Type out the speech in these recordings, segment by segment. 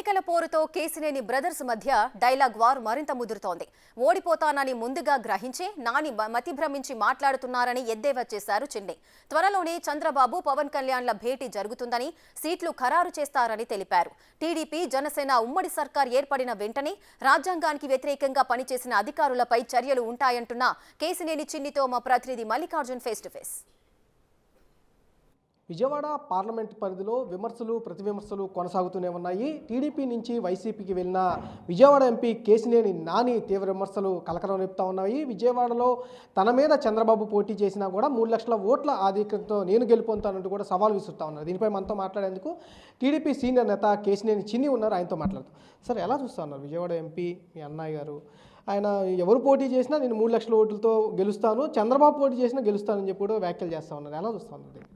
ఎన్నికల పోరుతో కేసినేని బ్రదర్స్ మధ్య dialogue war మరింత ముదురుతోంది. ఓడిపోతానని ముందుగా గ్రహించి నాని మతి భ్రమించి మాట్లాడుతున్నారని ఎద్దేవా చేశారు చిన్ని. త్వరలోనే చంద్రబాబు పవన్ కళ్యాణ్ల భేటీ జరుగుతుందని, సీట్లు ఖరారు చేస్తారని తెలిపారు. టీడీపీ జనసేన ఉమ్మడి సర్కార్ ఏర్పడిన వెంటనే రాజ్యాంగానికి వ్యతిరేకంగా పనిచేసిన అధికారులపై చర్యలు ఉంటాయంటున్న కేసినేని చిన్నితో మా ప్రతినిధి Mallikarjun face to face. Vijayawada parliament పరిధిలో విమర్శలు ప్రతివిమర్శలు కొనసాగుతూనే ఉన్నాయి. టీడీపీ నుంచి వైసీపీకి వెళ్ళిన విజయవాడ ఎంపీ కేసినేని నాని తీవ్ర విమర్శలు కలకలం రేపుతా ఉన్నాయి. విజయవాడలో తన మీద చంద్రబాబు పోటీ చేసినా కూడా 3 లక్షల ఓట్ల ఆధిక్యంతో నేను గెలుపొందుతానంటూ కూడా సవాల్ విసురుతా ఉన్నారు. దీనిపై మనతో మాట్లాడేందుకు టీడీపీ సీనియర్ నేత కేసినేని చిన్ని ఉన్నారు. ఆయనతో మాట్లాడుతాం. సార్, ఎలా చూస్తా ఉన్నారు? విజయవాడ ఎంపీ మీ అన్నయ్య గారు, ఆయన ఎవరు పోటీ చేసినా నేను 3 లక్షల ఓట్లతో గెలుస్తాను, చంద్రబాబు పోటీ చేసినా గెలుస్తానని చెప్పి కూడా వ్యాఖ్యలు చేస్తూ ఉన్నారు. ఎలా చూస్తూ ఉన్నారు?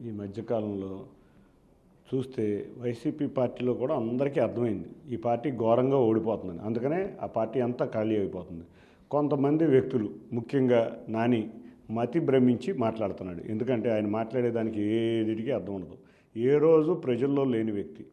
ఈ మధ్యకాలంలో చూస్తే వైసీపీ పార్టీలో కూడా అందరికీ అర్థమైంది ఈ పార్టీ ఘోరంగా ఓడిపోతుందని. అందుకనే ఆ పార్టీ అంతా ఖాళీ అయిపోతుంది. కొంతమంది వ్యక్తులు, ముఖ్యంగా నాని, మతి భ్రమించి మాట్లాడుతున్నాడు. ఎందుకంటే ఆయన మాట్లాడేదానికి ఏదిటికి అర్థం ఉండదు. ఏ రోజు ప్రజల్లో లేని వ్యక్తి,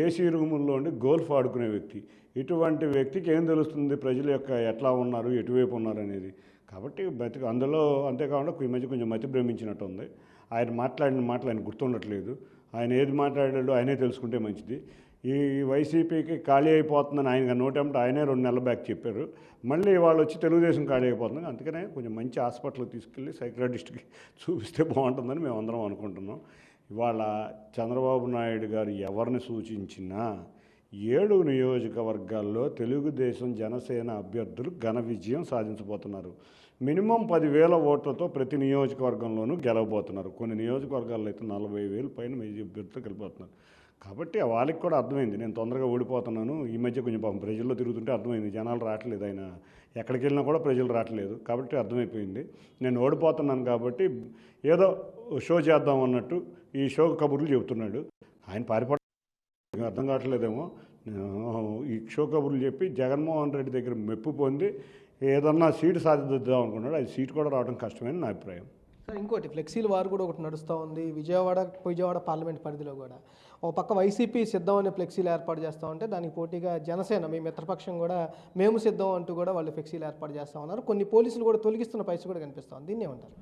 ఏసీ రూముల్లో ఉండి గోల్ఫ్ ఆడుకునే వ్యక్తి. ఇటువంటి వ్యక్తికి ఏం తెలుస్తుంది ప్రజల యొక్క ఎట్లా ఉన్నారు, ఎటువైపు ఉన్నారు అనేది? కాబట్టి అందులో అంతేకాకుండా ఈ మధ్య కొంచెం మతి భ్రమించినట్టు ఉంది. ఆయన మాట్లాడిన మాటలు ఆయన గుర్తుండట్లేదు. ఆయన ఏది మాట్లాడాడో ఆయనే తెలుసుకుంటే మంచిది. ఈ వైసీపీకి ఖాళీ అయిపోతుందని ఆయన నోటంటే ఆయనే 2 నెలల బ్యాక్ చెప్పారు. మళ్ళీ వాళ్ళు వచ్చి తెలుగుదేశం ఖాళీ అయిపోతుంది. అందుకనే కొంచెం మంచి హాస్పిటల్కి తీసుకెళ్ళి సైకియాట్రిస్ట్కి చూపిస్తే బాగుంటుందని మేము అందరం అనుకుంటున్నాం. ఇవాళ చంద్రబాబు నాయుడు గారు ఎవరిని సూచించినా 7 నియోజకవర్గాల్లో తెలుగుదేశం జనసేన అభ్యర్థులు ఘన విజయం సాధించబోతున్నారు. మినిమం 10,000 ఓట్లతో ప్రతి నియోజకవర్గంలోనూ గెలవబోతున్నారు. కొన్ని నియోజకవర్గాల్లో అయితే 40,000 పైన అభ్యర్థులు గెలిపోతున్నారు. కాబట్టి వాళ్ళకి కూడా అర్థమైంది నేను తొందరగా ఓడిపోతున్నాను. ఈ మధ్య కొంచెం పాపం ప్రజల్లో తిరుగుతుంటే అర్థమైంది జనాలు రావట్లేదు, ఆయన ఎక్కడికి వెళ్ళినా కూడా ప్రజలు రావట్లేదు. కాబట్టి అర్థమైపోయింది నేను ఓడిపోతున్నాను. కాబట్టి ఏదో షో చేద్దాం అన్నట్టు ఈ షో కబుర్లు చెబుతున్నాడు. ఆయన పారిపోవడం అర్థం కావట్లేదేమో. ఈ షో కబుర్లు చెప్పి జగన్మోహన్ రెడ్డి దగ్గర మెప్పు పొంది ఏదన్నా సీటు సాధిద్దాం అనుకున్నాడు. అది సీటు కూడా రావడం కష్టమని నా అభిప్రాయం. సార్, ఇంకోటి ఫ్లెక్సీల వారు కూడా ఒకటి నడుస్తూ ఉంది విజయవాడ పార్లమెంట్ పరిధిలో కూడా. ఒక పక్క వైసీపీ సిద్ధం అనే ఫ్లెక్సీలు ఏర్పాటు చేస్తూ ఉంటే దానికి పోటీగా జనసేన, మీ మిత్రపక్షం కూడా మేము సిద్ధం అంటూ కూడా వాళ్ళు ఫ్లెక్సీలు ఏర్పాటు చేస్తూ ఉన్నారు. కొన్ని పోలీసులు కూడా తొలగిస్తున్న పరిస్థితి కూడా కనిపిస్తూ ఉంది. దీన్ని ఏమంటారు?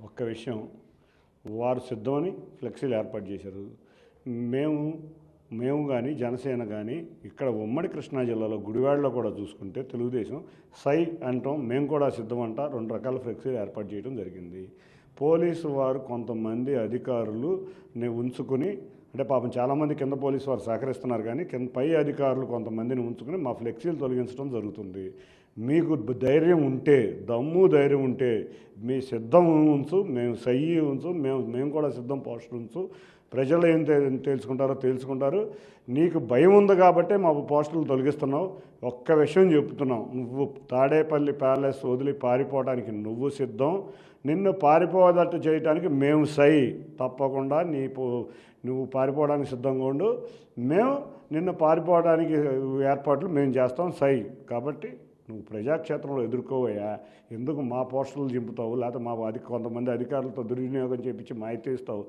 ఒక్క విషయం, వారు సిద్ధమని ఫ్లెక్సీలు ఏర్పాటు చేశారు. మేము కానీ జనసేన కానీ ఇక్కడ ఉమ్మడి కృష్ణా జిల్లాలో గుడివాడలో కూడా చూసుకుంటే తెలుగుదేశం సై అంటాం, మేము కూడా సిద్ధం అంట 2 రకాల ఫ్లెక్సీలు ఏర్పాటు చేయడం జరిగింది. పోలీసు వారు కొంతమంది అధికారులు ఉంచుకుని, అంటే పాపం చాలామంది కింద పోలీసు వారు సహకరిస్తున్నారు, కానీ పై అధికారులు కొంతమందిని ఉంచుకుని మా ఫ్లెక్సీలు తొలగించడం జరుగుతుంది. మీకు ధైర్యం ఉంటే, ధైర్యం ఉంటే మీ సిద్ధం ఉంచు, మేము సై ఉంచు, మేము కూడా సిద్ధం పోస్టర్ ఉంచు, ప్రజలు ఏం తెలుసుకుంటారు. నీకు భయం ఉంది కాబట్టే మా పోస్టులు తొలగిస్తున్నావు. ఒక్క విషయం చెప్తున్నావు, నువ్వు తాడేపల్లి ప్యాలెస్ వదిలి పారిపోవడానికి నువ్వు సిద్ధం, నిన్ను పారిపోదట్టు చేయడానికి మేము సై. తప్పకుండా నువ్వు పారిపోవడానికి సిద్ధంగా ఉండు, మేము నిన్ను పారిపోవడానికి ఏర్పాట్లు మేము చేస్తాం సై. కాబట్టి నువ్వు ప్రజాక్షేత్రంలో ఎదుర్కోవయ్యా, ఎందుకు మా పోస్టులు చింపుతావు, లేకపోతే కొంతమంది అధికారులతో దుర్వినియోగం చేయించి మాయితే ఇస్తావు.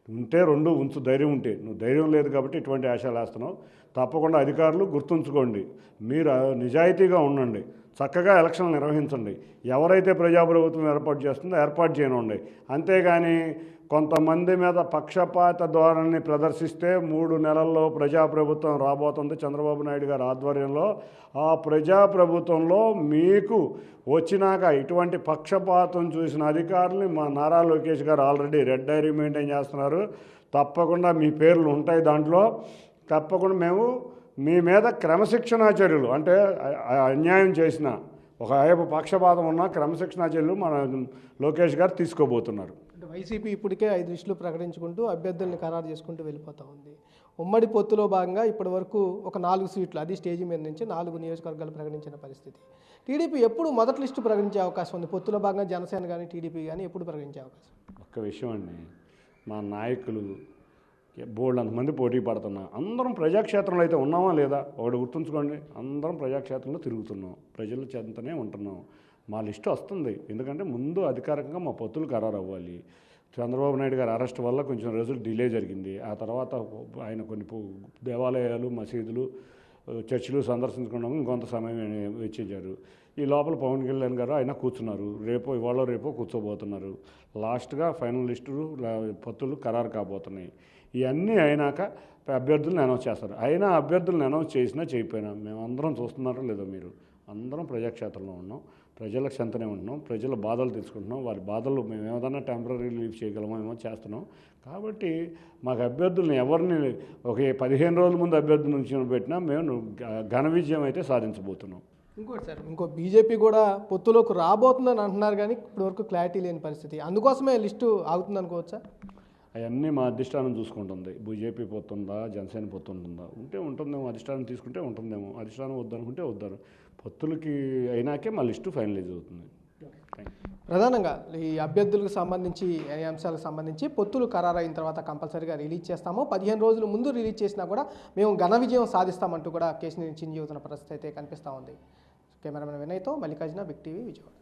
ఉంటే 2 ఉంచు, ధైర్యం ఉంటే. నువ్వు ధైర్యం లేదు కాబట్టి ఇటువంటి ఆశలు వేస్తున్నావు. తప్పకుండా అధికారులు గుర్తుంచుకోండి, మీరు నిజాయితీగా ఉండండి, చక్కగా ఎలక్షన్లు నిర్వహించండి. ఎవరైతే ప్రజాప్రభుత్వం ఏర్పాటు చేస్తుందో ఏర్పాటు చేయనండి. అంతేగాని కొంతమంది మీద పక్షపాత ధోరణిని ప్రదర్శిస్తే 3 నెలల్లో ప్రజాప్రభుత్వం రాబోతుంది చంద్రబాబు నాయుడు గారి ఆధ్వర్యంలో. ఆ ప్రజాప్రభుత్వంలో మీకు వచ్చినాక ఇటువంటి పక్షపాతం చూసిన అధికారుల్ని మా నారా లోకేష్ గారు ఆల్రెడీ రెడ్ డైరీ మెయింటైన్ చేస్తున్నారు. తప్పకుండా మీ పేర్లు ఉంటాయి దాంట్లో. తప్పకుండా మేము మీ మీద క్రమశిక్షణా చర్యలు, అంటే అన్యాయం చేసిన ఒక పక్షపాతం ఉన్న క్రమశిక్షణా చర్యలు మన లోకేష్ గారు తీసుకోబోతున్నారు. అంటే వైసీపీ ఇప్పటికే 5 లిస్టులు ప్రకటించుకుంటూ అభ్యర్థుల్ని ఖరారు చేసుకుంటూ వెళ్ళిపోతూ ఉంది. ఉమ్మడి పొత్తులో భాగంగా ఇప్పటి వరకు ఒక 4 సీట్లు, అది స్టేజీ మీద నుంచి 4 నియోజకవర్గాలు ప్రకటించిన పరిస్థితి. టీడీపీ ఎప్పుడు మొదటి లిస్టు ప్రకటించే అవకాశం ఉంది? పొత్తులో భాగంగా జనసేన కానీ టీడీపీ కానీ ఎప్పుడు ప్రకటించే అవకాశం? ఒక్క విషయం అండి, మా నాయకులు బోల్డ్ అంతమంది పోటీ పడుతున్నాం. అందరం ప్రజాక్షేత్రంలో అయితే ఉన్నామా లేదా ఒకటి గుర్తుంచుకోండి. అందరం ప్రజాక్షేత్రంలో తిరుగుతున్నాం, ప్రజల చెంతనే ఉంటున్నాం. మా లిస్టు వస్తుంది. ఎందుకంటే ముందు అధికారికంగా మా పొత్తులు ఖరారు అవ్వాలి. చంద్రబాబు నాయుడు గారి అరెస్ట్ వల్ల కొంచెం రోజులు డిలే జరిగింది. ఆ తర్వాత ఆయన కొన్ని దేవాలయాలు, మసీదులు, చర్చిలు సందర్శించుకోవడం ఇంకొంత సమయం వెచ్చించారు. ఈ లోపల పవన్ కళ్యాణ్ గారు ఆయన కూర్చున్నారు. ఇవాళ రేపో కూర్చోబోతున్నారు. లాస్ట్గా ఫైనల్ లిస్టులు, పొత్తులు ఖరారు కాబోతున్నాయి. ఇవన్నీ అయినాక అభ్యర్థులను అనౌన్స్ చేస్తారు. అయినా అభ్యర్థులను అనౌన్స్ చేసినా చేయకపోయినా మేమందరం చూస్తున్నారో లేదో, మీరు అందరం ప్రజాక్షేత్రంలో ఉన్నాం, ప్రజలకు చెంతనే ఉంటున్నాం, ప్రజల బాధలు తెలుసుకుంటున్నాం, వారి బాధలు మేము ఏదైనా టెంపరీ రిలీఫ్ చేయగలమో ఏమో చేస్తున్నాం. కాబట్టి మాకు అభ్యర్థులను ఎవరిని ఒక 15 రోజుల ముందు అభ్యర్థి నుంచి పెట్టినా మేము ఘన విజయం అయితే సాధించబోతున్నాం. ఇంకోటి సార్, బీజేపీ కూడా పొత్తులోకి రాబోతుందని అంటున్నారు, కానీ ఇప్పటివరకు క్లారిటీ లేని పరిస్థితి. అందుకోసమే లిస్టు ఆగుతుంది అనుకోవచ్చా? అవన్నీ మా అధిష్టానం చూసుకుంటుంది. బీజేపీ పొత్తుందా, జనసేన పొత్తుంటుందా, ఉంటుందేమో. అధిష్టానం తీసుకుంటే ఉంటుందేమో, అధిష్టానం వద్దనుకుంటే వద్దారు. పొత్తులకి అయినాకే మా లిస్టు ఫైనలైజ్ అవుతుంది. ప్రధానంగా ఈ అభ్యర్థులకు సంబంధించి ఈ అంశాలకు సంబంధించి పొత్తులు ఖరారు అయిన తర్వాత కంపల్సరీగా రిలీజ్ చేస్తాము. 15 రోజుల ముందు రిలీజ్ చేసినా కూడా మేము ఘన విజయం సాధిస్తామంటూ కూడా కేశినేని చిన్ని చెబుతున్న పరిస్థితి అయితే కనిపిస్తూ ఉంది. కెమెరామెన్ వినయ్తో మల్లికార్జున, బిగ్ టీవీ, విజయవాడ.